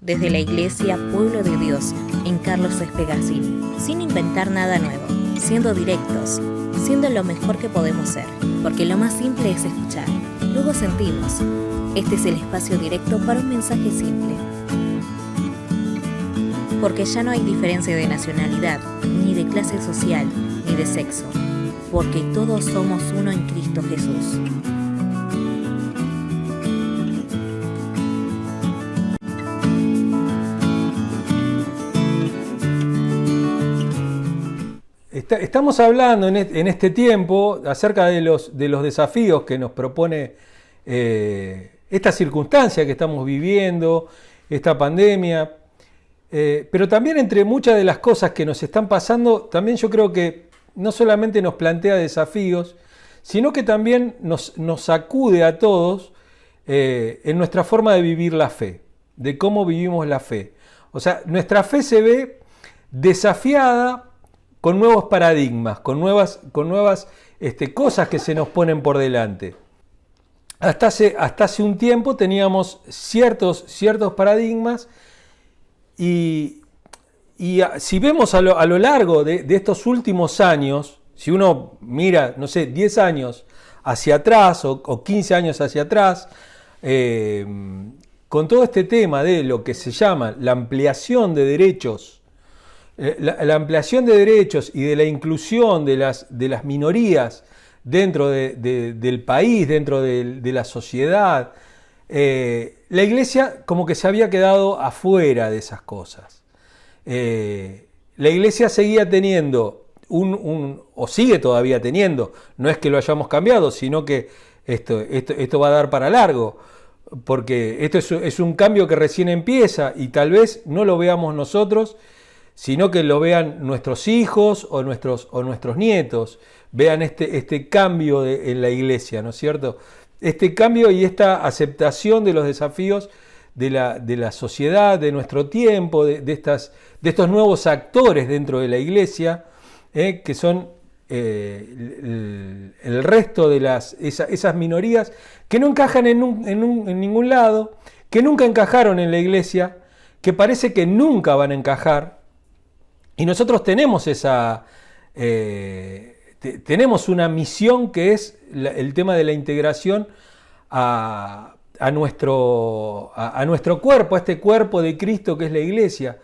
desde la Iglesia Pueblo de Dios en Carlos Espegazzini, sin inventar nada nuevo, siendo directos, siendo lo mejor que podemos ser, porque lo más simple es escuchar, luego sentimos. Este es el espacio directo para un mensaje simple. Porque ya no hay diferencia de nacionalidad, ni de clase social, ni de sexo, porque todos somos uno en Cristo Jesús. Estamos hablando en este tiempo acerca de los desafíos que nos propone esta circunstancia que estamos viviendo, esta pandemia, pero también entre muchas de las cosas que nos están pasando, también yo creo que no solamente nos plantea desafíos, sino que también nos sacude a todos en nuestra forma de vivir la fe, de cómo vivimos la fe. O sea, nuestra fe se ve desafiada con nuevos paradigmas, con nuevas cosas que se nos ponen por delante. Hasta hace un tiempo teníamos ciertos paradigmas y si vemos a lo largo de estos últimos años, si uno mira, 10 años hacia atrás o 15 años hacia atrás, con todo este tema de lo que se llama la ampliación de derechos, la ampliación de derechos y de la inclusión de las minorías dentro del país, dentro de la sociedad, la Iglesia como que se había quedado afuera de esas cosas. La Iglesia seguía teniendo o sigue todavía teniendo, no es que lo hayamos cambiado, sino que esto va a dar para largo, porque esto es un cambio que recién empieza y tal vez no lo veamos nosotros, sino que lo vean nuestros hijos o nuestros nietos, vean este cambio en la Iglesia, ¿no es cierto? Este cambio y esta aceptación de los desafíos de la sociedad, de nuestro tiempo, de estos nuevos actores dentro de la Iglesia, que son el resto de esas minorías que no encajan en ningún lado, que nunca encajaron en la Iglesia, que parece que nunca van a encajar. Y nosotros tenemos tenemos una misión que es el tema de la integración a nuestro cuerpo, a este cuerpo de Cristo que es la Iglesia,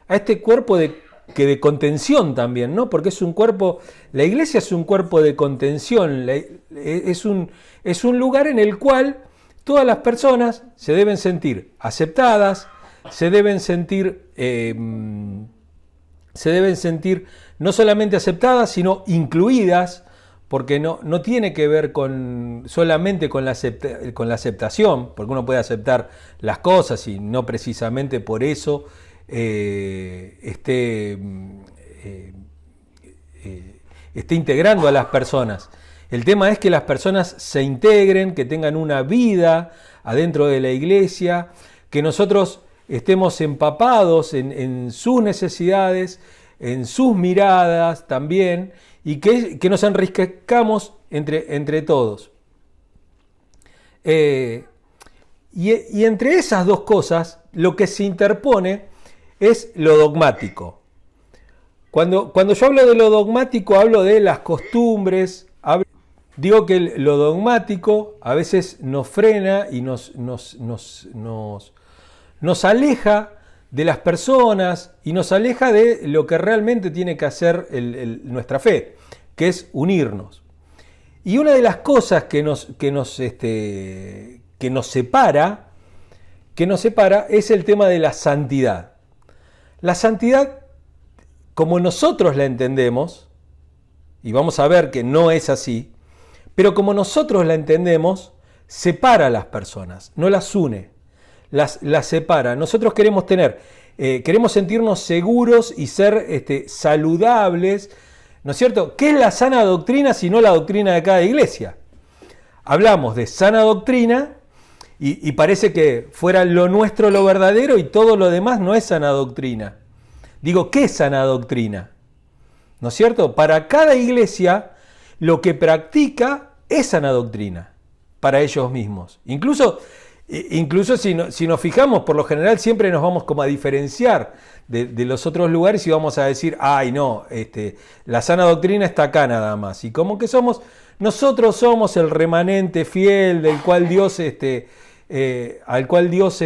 a este cuerpo de contención también, ¿no? Porque la Iglesia es un cuerpo de contención, es un lugar en el cual todas las personas se deben sentir aceptadas, se deben sentir no solamente aceptadas, sino incluidas, porque no tiene que ver solamente con la aceptación, porque uno puede aceptar las cosas y no precisamente por eso esté integrando a las personas. El tema es que las personas se integren, que tengan una vida adentro de la Iglesia, que nosotros estemos empapados en sus necesidades, en sus miradas también, y que nos enriquezcamos entre todos. Y entre esas dos cosas, lo que se interpone es lo dogmático. Cuando yo hablo de lo dogmático, hablo de las costumbres, digo que lo dogmático a veces nos frena y nos aleja de las personas y nos aleja de lo que realmente tiene que hacer nuestra fe, que es unirnos. Y una de las cosas que nos separa es el tema de la santidad. La santidad, como nosotros la entendemos, y vamos a ver que no es así, pero como nosotros la entendemos, separa a las personas, no las une. Las separa. Nosotros queremos sentirnos seguros y ser saludables, ¿no es cierto? ¿Qué es la sana doctrina si no la doctrina de cada iglesia? Hablamos de sana doctrina y parece que fuera lo nuestro lo verdadero y todo lo demás no es sana doctrina. Digo, ¿qué es sana doctrina? ¿No es cierto? Para cada iglesia lo que practica es sana doctrina para ellos mismos. Incluso Incluso si nos fijamos, por lo general siempre nos vamos como a diferenciar de los otros lugares y vamos a decir, ay no, la sana doctrina está acá nada más. Y como que nosotros somos el remanente fiel del cual Dios, al cual Dios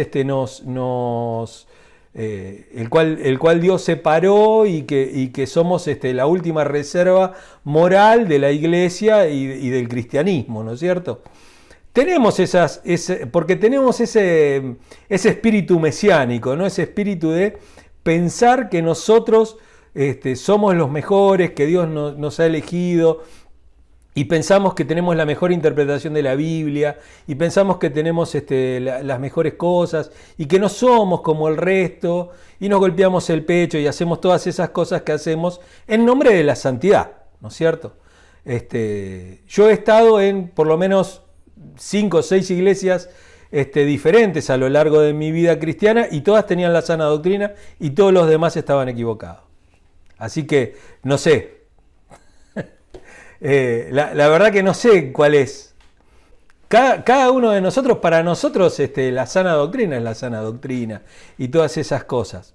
el cual Dios separó y que somos la última reserva moral de la iglesia y del cristianismo, ¿no es cierto? Tenemos porque tenemos ese espíritu mesiánico, ¿no? Ese espíritu de pensar que nosotros somos los mejores, que Dios nos ha elegido, y pensamos que tenemos la mejor interpretación de la Biblia, y pensamos que tenemos las mejores cosas, y que no somos como el resto, y nos golpeamos el pecho y hacemos todas esas cosas que hacemos en nombre de la santidad, ¿no es cierto? Yo he estado en por lo menos 5 o 6 iglesias diferentes a lo largo de mi vida cristiana y todas tenían la sana doctrina y todos los demás estaban equivocados. Así que no sé, la verdad que no sé cuál es. Cada uno de nosotros, para nosotros la sana doctrina es la sana doctrina y todas esas cosas.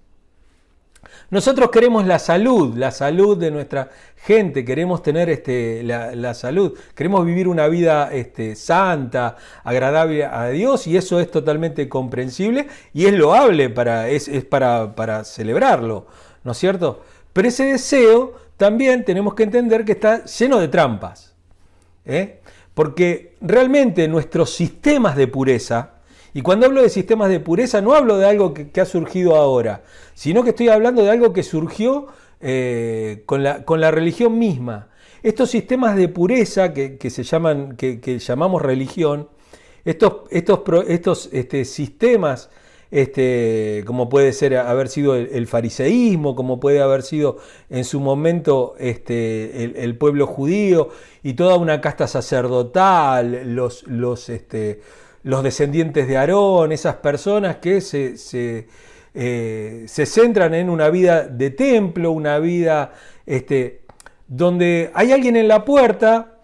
Nosotros queremos la salud de nuestra gente, queremos tener la salud, queremos vivir una vida santa, agradable a Dios, y eso es totalmente comprensible y es loable, es para celebrarlo, ¿no es cierto? Pero ese deseo también tenemos que entender que está lleno de trampas, porque realmente nuestros sistemas de pureza, y cuando hablo de sistemas de pureza no hablo de algo que ha surgido ahora, sino que estoy hablando de algo que surgió con la religión misma. Estos sistemas de pureza que llamamos religión, estos sistemas, como puede haber sido el fariseísmo, como puede haber sido en su momento el pueblo judío y toda una casta sacerdotal, los descendientes de Aarón, esas personas que se centran en una vida de templo, una vida donde hay alguien en la puerta.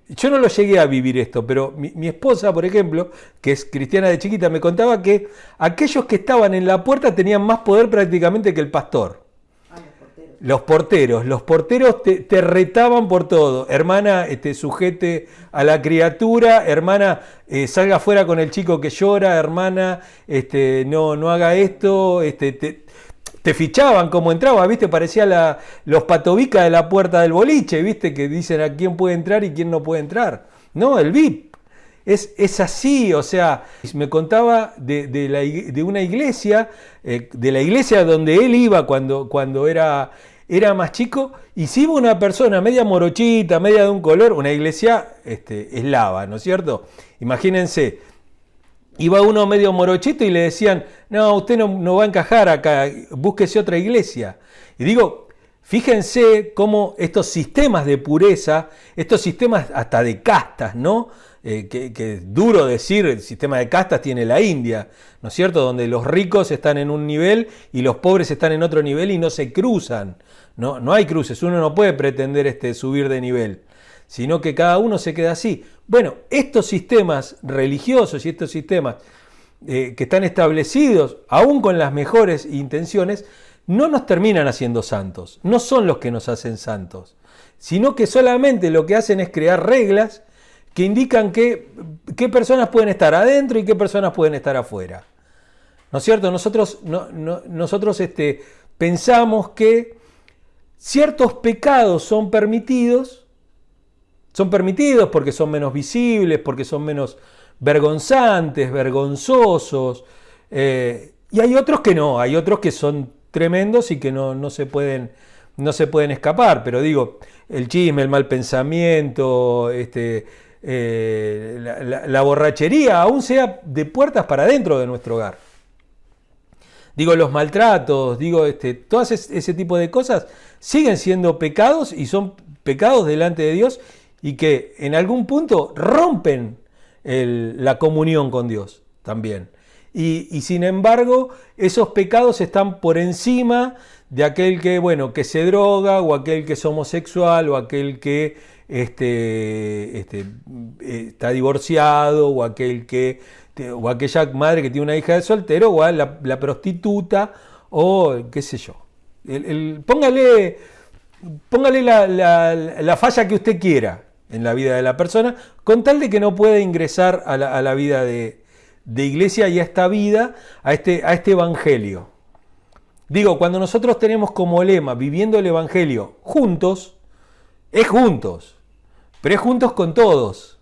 Yo no lo llegué a vivir esto, pero mi esposa, por ejemplo, que es cristiana de chiquita, me contaba que aquellos que estaban en la puerta tenían más poder prácticamente que el pastor. Los porteros te retaban por todo. Hermana, sujete a la criatura. Hermana, salga afuera con el chico que llora. Hermana, no haga esto. Te fichaban como entraba, ¿viste? Parecía los patobicas de la puerta del boliche, ¿viste? Que dicen a quién puede entrar y quién no puede entrar. No, el VIP. Es así, o sea, me contaba de una iglesia, de la iglesia donde él iba cuando era más chico, y si iba una persona media morochita, media de un color, una iglesia eslava, ¿no es cierto? Imagínense, iba uno medio morochito y le decían, no, usted no va a encajar acá, búsquese otra iglesia. Y digo, fíjense cómo estos sistemas de pureza, estos sistemas hasta de castas, ¿no? Que es duro decir, el sistema de castas tiene la India, ¿no es cierto? Donde los ricos están en un nivel y los pobres están en otro nivel y no se cruzan. No hay cruces, uno no puede pretender subir de nivel, sino que cada uno se queda así. Bueno, estos sistemas religiosos y estos sistemas que están establecidos, aún con las mejores intenciones, no nos terminan haciendo santos, no son los que nos hacen santos, sino que solamente lo que hacen es crear reglas que indican qué personas pueden estar adentro y qué personas pueden estar afuera. ¿No es cierto? Nosotros pensamos que ciertos pecados son permitidos porque son menos visibles, porque son menos vergonzantes, vergonzosos, y hay otros que no, hay otros que son tremendos y que no se pueden escapar, pero digo, el chisme, el mal pensamiento, la borrachería, aún sea de puertas para adentro de nuestro hogar. Digo, los maltratos, todas ese tipo de cosas siguen siendo pecados y son pecados delante de Dios y que en algún punto rompen la comunión con Dios también. Y sin embargo, esos pecados están por encima de aquel que se droga, o aquel que es homosexual, o aquel que está divorciado, o aquel que o aquella madre que tiene una hija de soltero, o a la prostituta, o qué sé yo. Póngale la falla que usted quiera en la vida de la persona, con tal de que no pueda ingresar a la vida de iglesia y a esta vida, a este evangelio. Digo, cuando nosotros tenemos como lema viviendo el evangelio juntos, es juntos, pero es juntos con todos.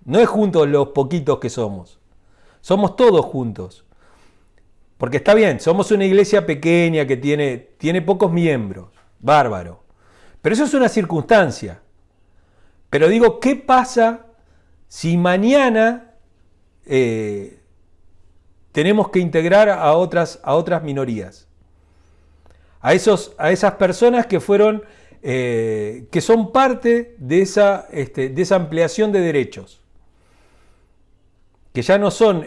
No es juntos los poquitos que somos. Somos todos juntos. Porque está bien, somos una iglesia pequeña que tiene pocos miembros. Bárbaro. Pero eso es una circunstancia. Pero digo, ¿qué pasa si mañana tenemos que integrar a otras minorías? A esas personas que fueron, que son parte de esa ampliación de derechos. Que ya no son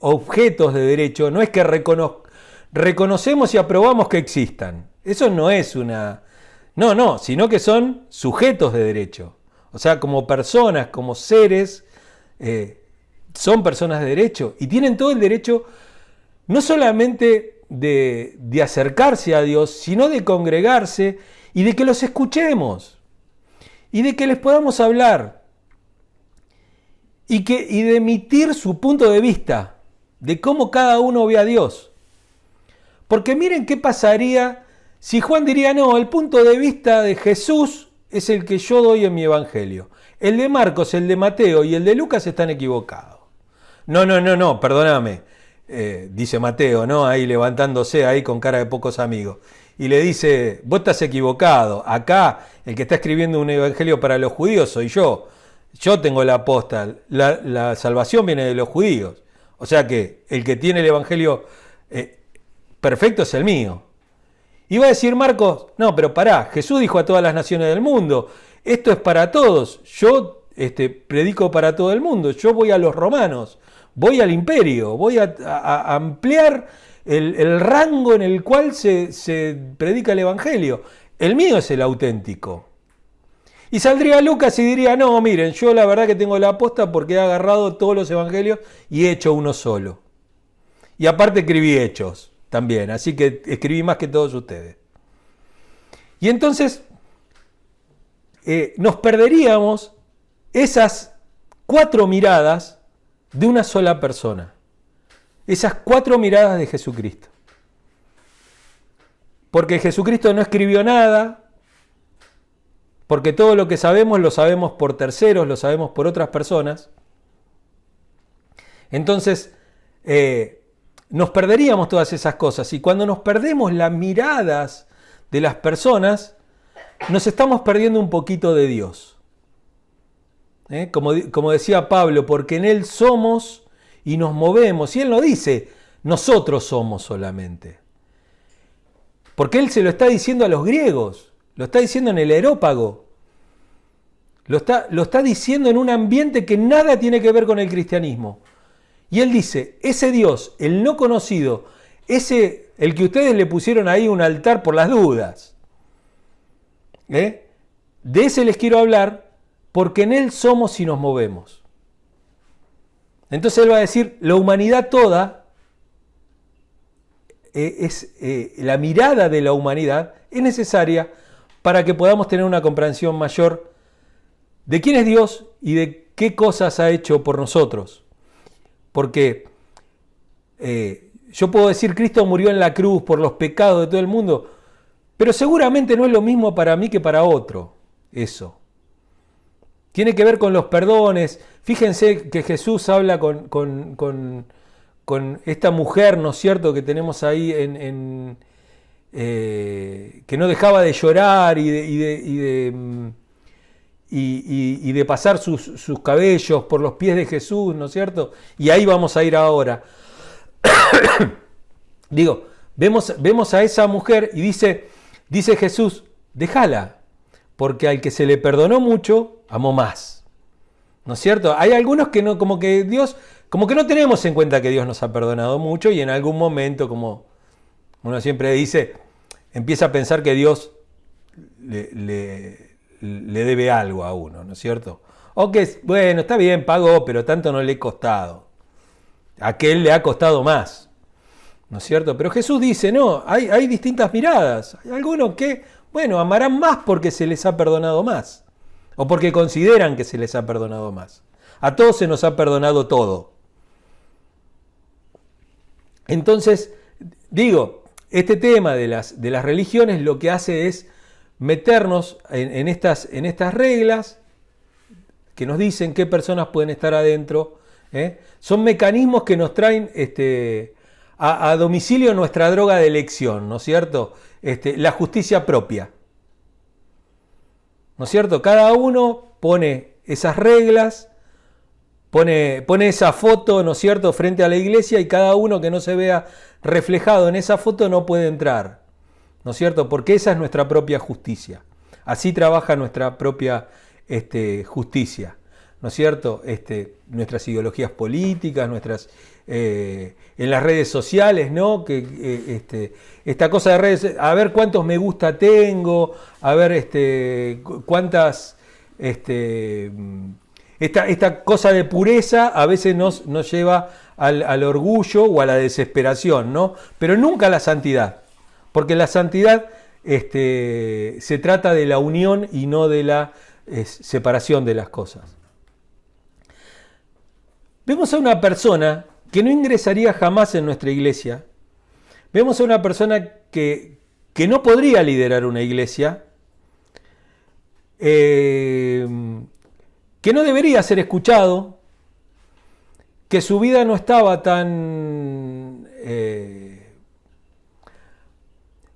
objetos de derecho, no es que reconocemos y aprobamos que existan. Eso no es una... No, sino que son sujetos de derecho. O sea, como personas, como seres, son personas de derecho y tienen todo el derecho no solamente de acercarse a Dios, sino de congregarse y de que los escuchemos y de que les podamos hablar. Y de emitir su punto de vista, de cómo cada uno ve a Dios. Porque miren qué pasaría si Juan diría, no, el punto de vista de Jesús es el que yo doy en mi evangelio. El de Marcos, el de Mateo y el de Lucas están equivocados. No, perdóname, dice Mateo, ¿no? Ahí levantándose, ahí con cara de pocos amigos. Y le dice, vos estás equivocado, acá el que está escribiendo un evangelio para los judíos soy yo. Yo tengo la aposta, la salvación viene de los judíos. O sea que el que tiene el evangelio perfecto es el mío. Y va a decir Marcos, no, pero pará, Jesús dijo a todas las naciones del mundo, esto es para todos, yo predico para todo el mundo, yo voy a los romanos, voy al imperio, voy a ampliar el rango en el cual se predica el evangelio. El mío es el auténtico. Y saldría Lucas y diría, no, miren, yo la verdad que tengo la aposta porque he agarrado todos los evangelios y he hecho uno solo. Y aparte escribí Hechos también, así que escribí más que todos ustedes. Y entonces nos perderíamos esas 4 miradas de una sola persona. Esas 4 miradas de Jesucristo. Porque Jesucristo no escribió nada, porque todo lo que sabemos lo sabemos por terceros, lo sabemos por otras personas. Entonces, nos perderíamos todas esas cosas. Y cuando nos perdemos las miradas de las personas, nos estamos perdiendo un poquito de Dios. Como decía Pablo, porque en Él somos y nos movemos. Y Él no dice, nosotros somos solamente. Porque Él se lo está diciendo a los griegos. Lo está diciendo en el Areópago. Lo está diciendo en un ambiente que nada tiene que ver con el cristianismo. Y él dice, ese Dios, el no conocido, el que ustedes le pusieron ahí un altar por las dudas, de ese les quiero hablar porque en Él somos y nos movemos. Entonces Él va a decir, la humanidad toda, la mirada de la humanidad es necesaria para que podamos tener una comprensión mayor de quién es Dios y de qué cosas ha hecho por nosotros. Porque yo puedo decir, Cristo murió en la cruz por los pecados de todo el mundo, pero seguramente no es lo mismo para mí que para otro, eso. Tiene que ver con los perdones. Fíjense que Jesús habla con esta mujer, ¿no es cierto?, que tenemos ahí que no dejaba de llorar y de pasar sus cabellos por los pies de Jesús, ¿no es cierto? Y ahí vamos a ir ahora. Digo, vemos a esa mujer y dice Jesús, déjala, porque al que se le perdonó mucho, amó más. ¿No es cierto? Hay algunos que no, como que no tenemos en cuenta que Dios nos ha perdonado mucho y en algún momento, como uno siempre dice, empieza a pensar que Dios le debe algo a uno, ¿no es cierto? O que, bueno, está bien, pagó, pero tanto no le he costado. a aquel le ha costado más, ¿no es cierto? Pero Jesús dice, no, hay distintas miradas. Hay algunos que, bueno, amarán más porque se les ha perdonado más, o porque consideran que se les ha perdonado más. A todos se nos ha perdonado todo. Entonces, digo, este tema de las religiones lo que hace es meternos en estas reglas que nos dicen qué personas pueden estar adentro. Son mecanismos que nos traen a domicilio nuestra droga de elección, ¿no es cierto? La justicia propia. ¿No es cierto? Cada uno pone esas reglas, pone esa foto, ¿no es cierto?, frente a la iglesia, y cada uno que no se vea reflejado en esa foto no puede entrar, ¿no es cierto? Porque esa es nuestra propia justicia. Así trabaja nuestra propia justicia, ¿no es cierto? Nuestras ideologías políticas, en las redes sociales, ¿no? Esta cosa de redes, a ver cuántos me gusta tengo, a ver cuántas, esta cosa de pureza a veces nos lleva al orgullo o a la desesperación, ¿no? Pero nunca a la santidad, porque la santidad se trata de la unión y no de la separación de las cosas. Vemos a una persona que no ingresaría jamás en nuestra iglesia. Vemos a una persona que no podría liderar una iglesia, que no debería ser escuchado, que su vida no estaba tan...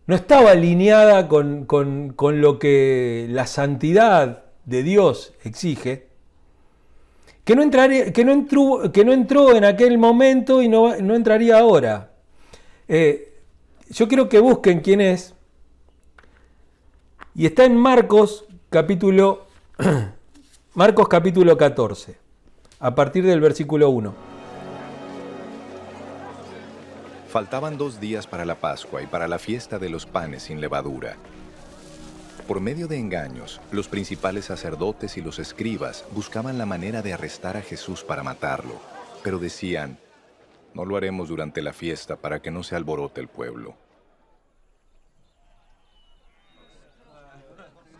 no estaba alineada con lo que la santidad de Dios exige, que no entró en aquel momento y no entraría ahora. Yo quiero que busquen quién es, y está en Marcos capítulo 14, a partir del versículo 1. Faltaban 2 días para la Pascua y para la fiesta de los panes sin levadura. Por medio de engaños, los principales sacerdotes y los escribas buscaban la manera de arrestar a Jesús para matarlo, pero decían, no lo haremos durante la fiesta para que no se alborote el pueblo.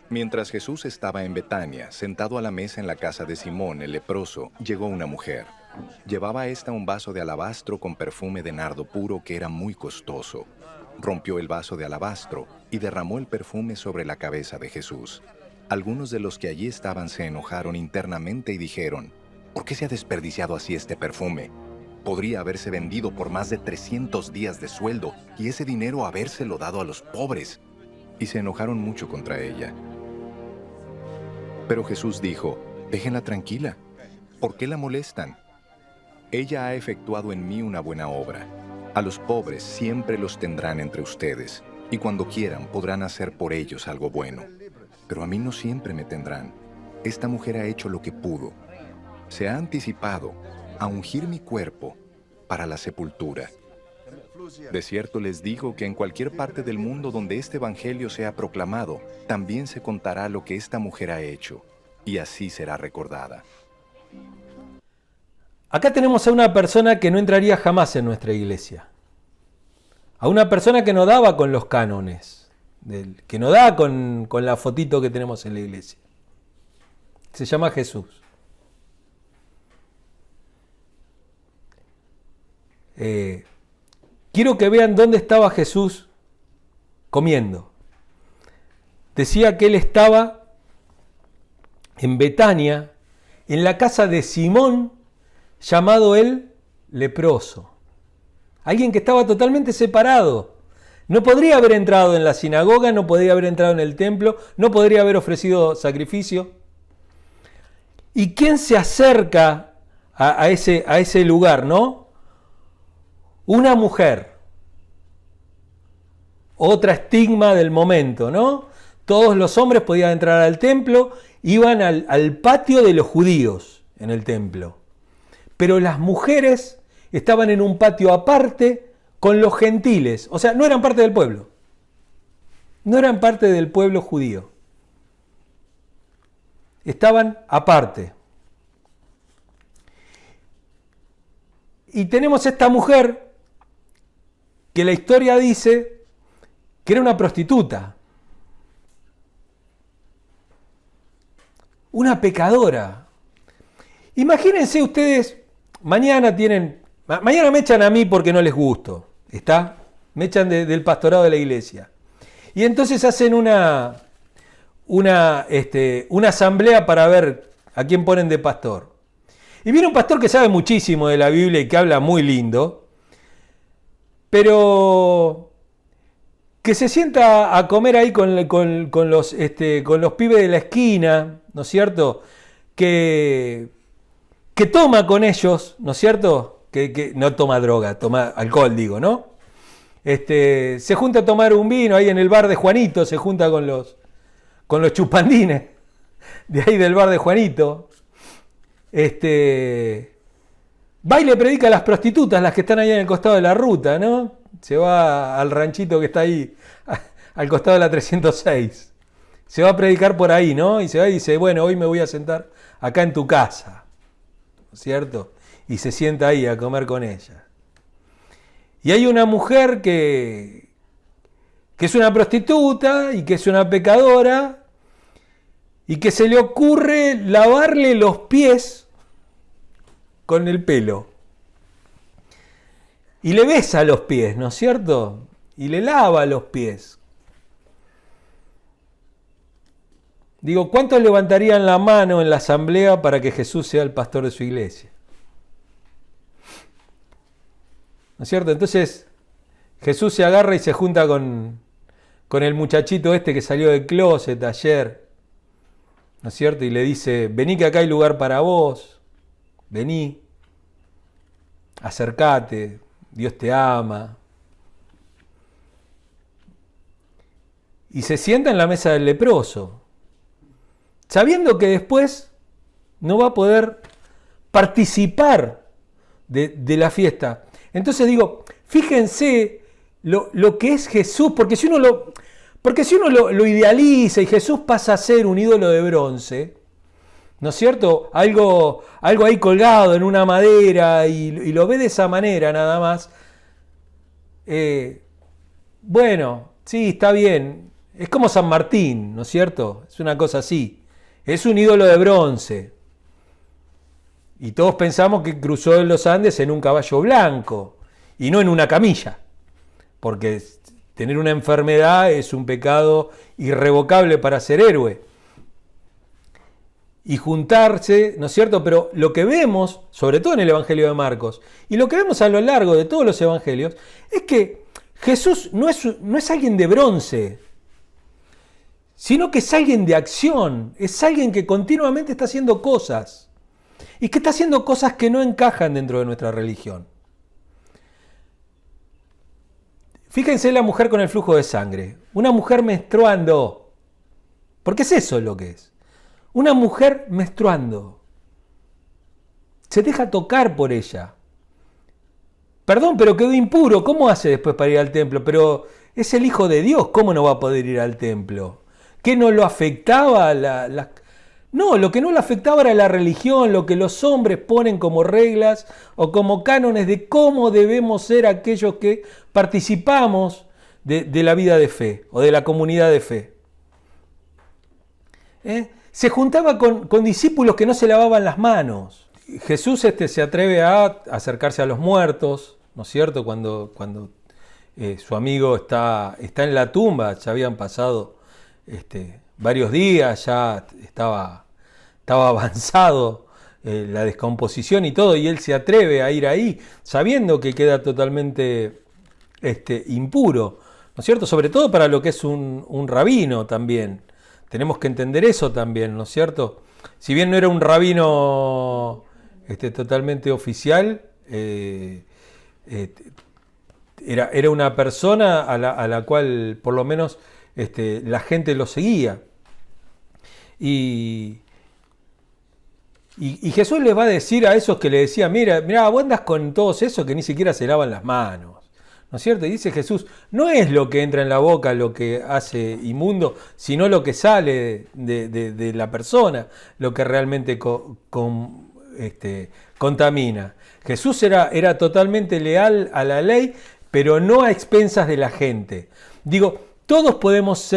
Mientras Jesús estaba en Betania, sentado a la mesa en la casa de Simón el leproso, llegó una mujer. Llevaba esta un vaso de alabastro con perfume de nardo puro que era muy costoso. Rompió el vaso de alabastro y derramó el perfume sobre la cabeza de Jesús. Algunos de los que allí estaban se enojaron internamente y dijeron, ¿por qué se ha desperdiciado así este perfume? Podría haberse vendido por más de 300 días de sueldo y ese dinero habérselo dado a los pobres. Y se enojaron mucho contra ella. Pero Jesús dijo, déjenla tranquila. ¿Por qué la molestan? Ella ha efectuado en mí una buena obra. A los pobres siempre los tendrán entre ustedes, y cuando quieran podrán hacer por ellos algo bueno. Pero a mí no siempre me tendrán. Esta mujer ha hecho lo que pudo. Se ha anticipado a ungir mi cuerpo para la sepultura. De cierto les digo que en cualquier parte del mundo donde este evangelio sea proclamado, también se contará lo que esta mujer ha hecho, y así será recordada. Acá tenemos a una persona que no entraría jamás en nuestra iglesia. A una persona que no daba con los cánones, que no da con la fotito que tenemos en la iglesia. Se llama Jesús. Quiero que vean dónde estaba Jesús comiendo. Decía que él estaba en Betania, en la casa de Simón, llamado el leproso. Alguien que estaba totalmente separado. No podría haber entrado en la sinagoga, no podría haber entrado en el templo, no podría haber ofrecido sacrificio. ¿Y quién se acerca a ese lugar, no? Una mujer. Otra estigma del momento, ¿no? Todos los hombres podían entrar al templo, iban al patio de los judíos en el templo. Pero las mujeres estaban en un patio aparte con los gentiles, o sea, no eran parte del pueblo. No eran parte del pueblo judío. Estaban aparte. Y tenemos esta mujer que la historia dice que era una prostituta, una pecadora. Imagínense ustedes, mañana me echan a mí porque no les gusto, ¿está? Me echan del pastorado de la iglesia. Y entonces hacen una asamblea para ver a quién ponen de pastor. Y viene un pastor que sabe muchísimo de la Biblia y que habla muy lindo, pero que se sienta a comer ahí con los pibes de la esquina, ¿no es cierto? Que toma con ellos, ¿no es cierto? Que no toma droga, toma alcohol, digo, ¿no? Se junta a tomar un vino ahí en el bar de Juanito, se junta con los chupandines de ahí del bar de Juanito. Va y le predica a las prostitutas, las que están ahí en el costado de la ruta, ¿no? Se va al ranchito que está ahí, al costado de la 306. Se va a predicar por ahí, ¿no? Y se va y dice, bueno, hoy me voy a sentar acá en tu casa, ¿no es cierto? Y se sienta ahí a comer con ella. Y hay una mujer que es una prostituta y que es una pecadora y que se le ocurre lavarle los pies con el pelo. Y le besa los pies, ¿no es cierto? Y le lava los pies. Digo, ¿cuántos levantarían la mano en la asamblea para que Jesús sea el pastor de su iglesia? ¿No es cierto? Entonces Jesús se agarra y se junta con el muchachito que salió del closet ayer, ¿no es cierto? Y le dice, vení que acá hay lugar para vos, vení, acércate, Dios te ama. Y se sienta en la mesa del leproso, sabiendo que después no va a poder participar de la fiesta. Entonces digo, fíjense lo que es Jesús, porque si uno lo idealiza y Jesús pasa a ser un ídolo de bronce, ¿no es cierto? Algo ahí colgado en una madera y lo ve de esa manera nada más. Bueno, sí, está bien. Es como San Martín, ¿no es cierto? Es una cosa así. Es un ídolo de bronce. Y todos pensamos que cruzó en los Andes en un caballo blanco y no en una camilla. Porque tener una enfermedad es un pecado irrevocable para ser héroe. Y juntarse, ¿no es cierto? Pero lo que vemos, sobre todo en el Evangelio de Marcos, y lo que vemos a lo largo de todos los evangelios, es que Jesús no es alguien de bronce, sino que es alguien de acción, es alguien que continuamente está haciendo cosas, y que está haciendo cosas que no encajan dentro de nuestra religión. Fíjense la mujer con el flujo de sangre, una mujer menstruando, porque es eso lo que es. Una mujer menstruando. Se deja tocar por ella. Perdón, pero quedó impuro. ¿Cómo hace después para ir al templo? Pero es el Hijo de Dios. ¿Cómo no va a poder ir al templo? ¿Qué no lo afectaba? No, lo que no lo afectaba era la religión, lo que los hombres ponen como reglas o como cánones de cómo debemos ser aquellos que participamos de la vida de fe o de la comunidad de fe. Se juntaba con discípulos que no se lavaban las manos. Jesús se atreve a acercarse a los muertos, ¿no es cierto? Cuando su amigo está en la tumba, ya habían pasado varios días, ya estaba avanzado la descomposición y todo, y él se atreve a ir ahí, sabiendo que queda totalmente impuro, ¿no es cierto? Sobre todo para lo que es un rabino también. Tenemos que entender eso también, ¿no es cierto? Si bien no era un rabino totalmente oficial, era una persona a la cual por lo menos la gente lo seguía. Y Jesús les va a decir a esos que le decían, mira, vos andas con todos esos que ni siquiera se lavan las manos. ¿No es cierto? Y dice Jesús, no es lo que entra en la boca lo que hace inmundo, sino lo que sale de la persona, lo que realmente contamina. Jesús era totalmente leal a la ley, pero no a expensas de la gente. Digo, todos podemos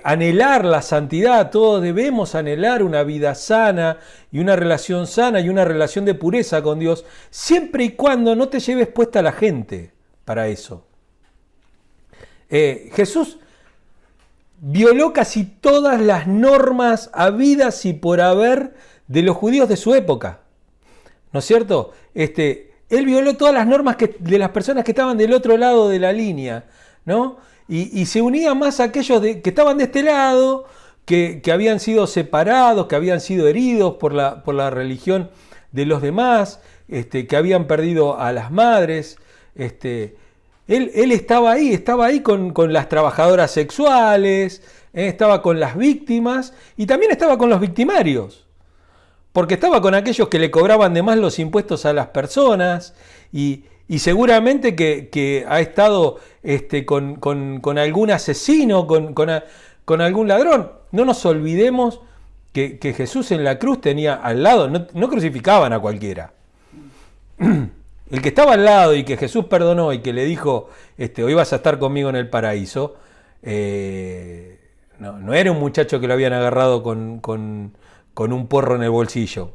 anhelar la santidad, todos debemos anhelar una vida sana y una relación sana y una relación de pureza con Dios, siempre y cuando no te lleves puesta la gente para eso. Jesús violó casi todas las normas habidas y por haber de los judíos de su época, ¿no es cierto? Él violó todas las normas de las personas que estaban del otro lado de la línea, ¿no? Y se unía más a aquellos que estaban de este lado, que habían sido separados, que habían sido heridos por la religión de los demás, que habían perdido a las madres. Él estaba ahí con las trabajadoras sexuales, estaba con las víctimas y también estaba con los victimarios, porque estaba con aquellos que le cobraban de más los impuestos a las personas y seguramente que ha estado con algún asesino, con algún ladrón. No nos olvidemos que Jesús en la cruz tenía al lado, no crucificaban a cualquiera. El que estaba al lado y que Jesús perdonó y que le dijo, hoy vas a estar conmigo en el paraíso, no era un muchacho que lo habían agarrado con un porro en el bolsillo,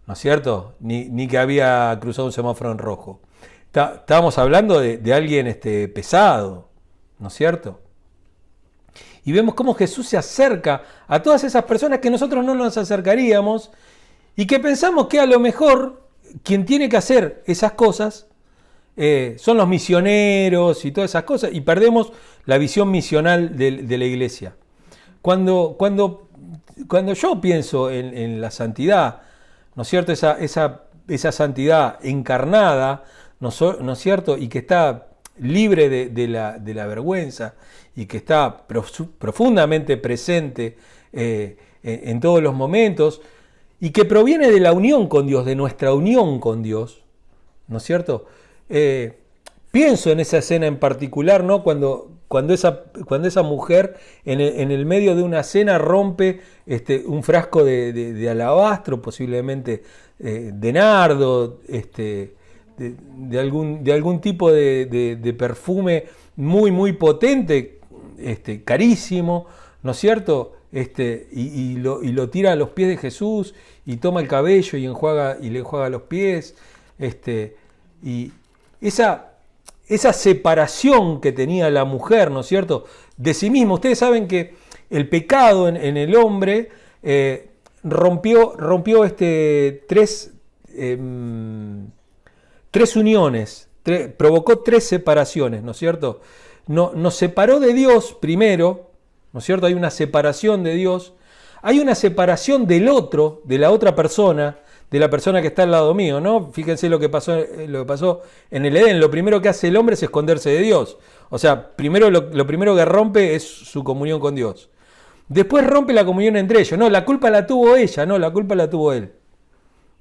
¿no es cierto? Ni que había cruzado un semáforo en rojo. Estábamos hablando de alguien pesado, ¿no es cierto? Y vemos cómo Jesús se acerca a todas esas personas que nosotros no nos acercaríamos y que pensamos que a lo mejor quien tiene que hacer esas cosas son los misioneros y todas esas cosas, y perdemos la visión misional de la iglesia. Cuando yo pienso en la santidad, ¿no es cierto? Esa santidad encarnada, ¿no es cierto? Y que está libre de la vergüenza y que está profundamente presente en todos los momentos y que proviene de la unión con Dios, de nuestra unión con Dios, ¿no es cierto? Pienso en esa escena en particular, ¿no? Cuando esa mujer en el medio de una cena rompe un frasco de alabastro, posiblemente de nardo, de algún tipo de perfume muy, muy potente, carísimo, ¿no es cierto? Y lo tira a los pies de Jesús y toma el cabello y le enjuaga los pies. Y esa separación que tenía la mujer, ¿no es cierto?, de sí misma. Ustedes saben que el pecado en el hombre rompió tres uniones, provocó tres separaciones, ¿no es cierto? Nos separó de Dios primero, ¿no es cierto? Hay una separación de Dios, hay una separación del otro, de la otra persona, de la persona que está al lado mío, ¿no? Fíjense lo que pasó en el Edén. Lo primero que hace el hombre es esconderse de Dios. O sea, lo primero que rompe es su comunión con Dios. Después rompe la comunión entre ellos. No, la culpa la tuvo ella, no, la culpa la tuvo él.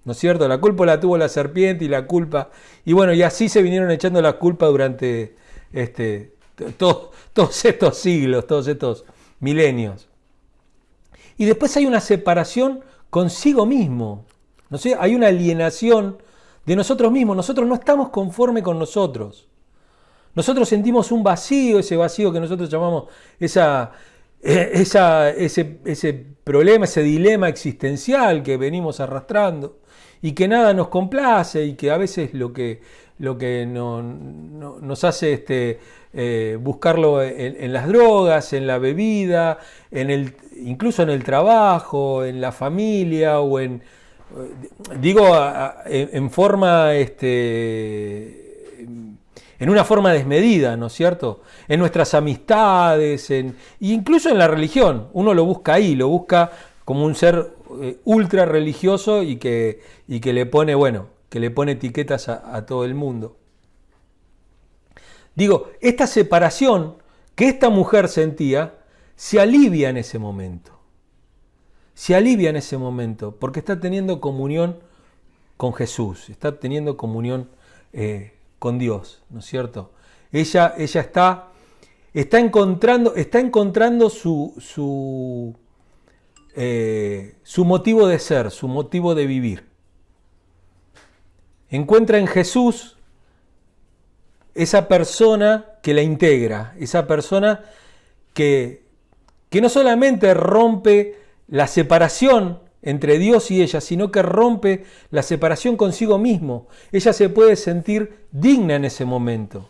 ¿No es cierto? La culpa la tuvo la serpiente y la culpa. Y bueno, y así se vinieron echando la culpa durante todos estos siglos, todos estos milenios. Y después hay una separación consigo mismo. ¿No sé? Hay una alienación de nosotros mismos. Nosotros no estamos conformes con nosotros. Nosotros sentimos un vacío, ese vacío que nosotros llamamos ese problema, ese dilema existencial que venimos arrastrando y que nada nos complace y que a veces lo que nos hace buscarlo en las drogas, en la bebida, incluso en el trabajo, en la familia o en forma en una forma desmedida, ¿no es cierto? En nuestras amistades, incluso en la religión. Uno lo busca ahí, lo busca como un ser ultra religioso y que le pone etiquetas a todo el mundo. Digo, esta separación que esta mujer sentía se alivia en ese momento. Se alivia en ese momento porque está teniendo comunión con Jesús, está teniendo comunión con Dios, ¿no es cierto? Ella está encontrando su su motivo de ser, su motivo de vivir. Encuentra en Jesús esa persona que la integra, esa persona que no solamente rompe la separación entre Dios y ella, sino que rompe la separación consigo mismo. Ella se puede sentir digna en ese momento.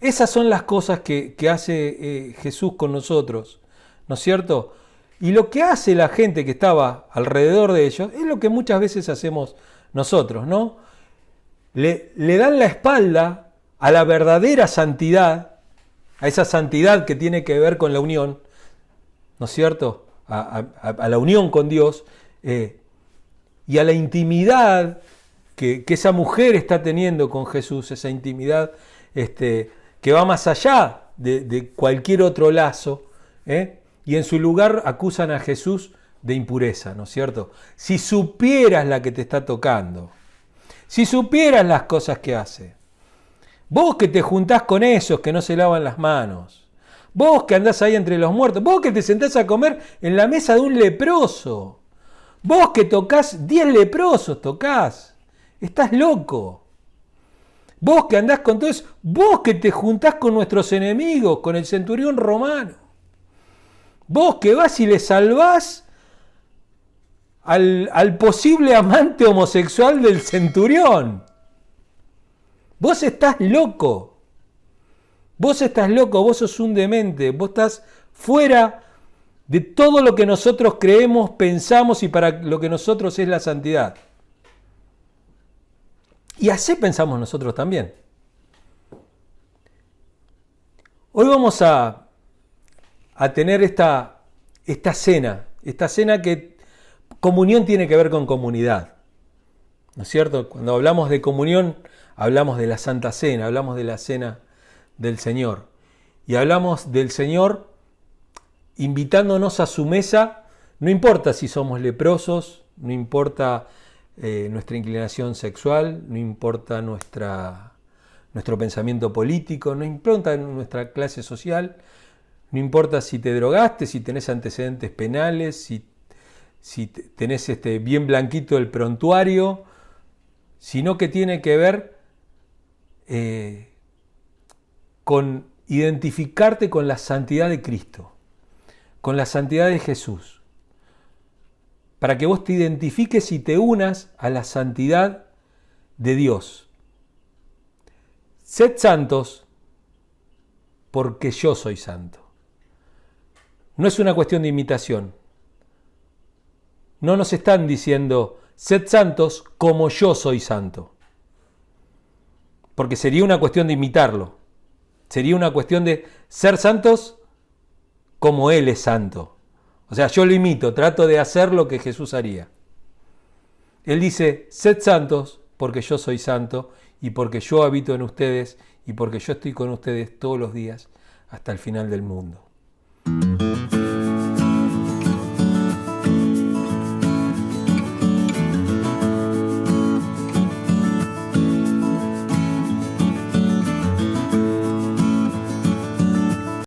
Esas son las cosas que hace Jesús con nosotros, ¿no es cierto? Y lo que hace la gente que estaba alrededor de ellos es lo que muchas veces hacemos nosotros, ¿no? Le dan la espalda a la verdadera santidad, a esa santidad que tiene que ver con la unión, ¿no es cierto?, a la unión con Dios, y a la intimidad que esa mujer está teniendo con Jesús, esa intimidad que va más allá de cualquier otro lazo, y en su lugar acusan a Jesús de impureza, ¿no es cierto? Si supieras la que te está tocando, si supieras las cosas que hace, vos que te juntás con esos que no se lavan las manos, vos que andás ahí entre los muertos, vos que te sentás a comer en la mesa de un leproso, vos que tocas 10 leprosos, estás loco. Vos que andás con todo eso, vos que te juntás con nuestros enemigos, con el centurión romano, vos que vas y le salvás al posible amante homosexual del centurión. Vos estás loco. Vos estás loco, vos sos un demente, vos estás fuera de todo lo que nosotros creemos, pensamos y para lo que nosotros es la santidad. Y así pensamos nosotros también. Hoy vamos a tener esta cena que comunión tiene que ver con comunidad, ¿no es cierto? Cuando hablamos de comunión, hablamos de la Santa Cena, hablamos de la cena del Señor. Y hablamos del Señor invitándonos a su mesa, no importa si somos leprosos, no importa nuestra inclinación sexual, no importa nuestro pensamiento político, no importa nuestra clase social, no importa si te drogaste, si tenés antecedentes penales, si tenés bien blanquito el prontuario, sino que tiene que ver con identificarte con la santidad de Cristo, con la santidad de Jesús, para que vos te identifiques y te unas a la santidad de Dios. Sed santos porque yo soy santo. No es una cuestión de imitación. No nos están diciendo, sed santos como yo soy santo. Porque sería una cuestión de imitarlo. Sería una cuestión de ser santos como Él es santo. O sea, yo lo imito, trato de hacer lo que Jesús haría. Él dice, sed santos porque yo soy santo y porque yo habito en ustedes y porque yo estoy con ustedes todos los días hasta el final del mundo.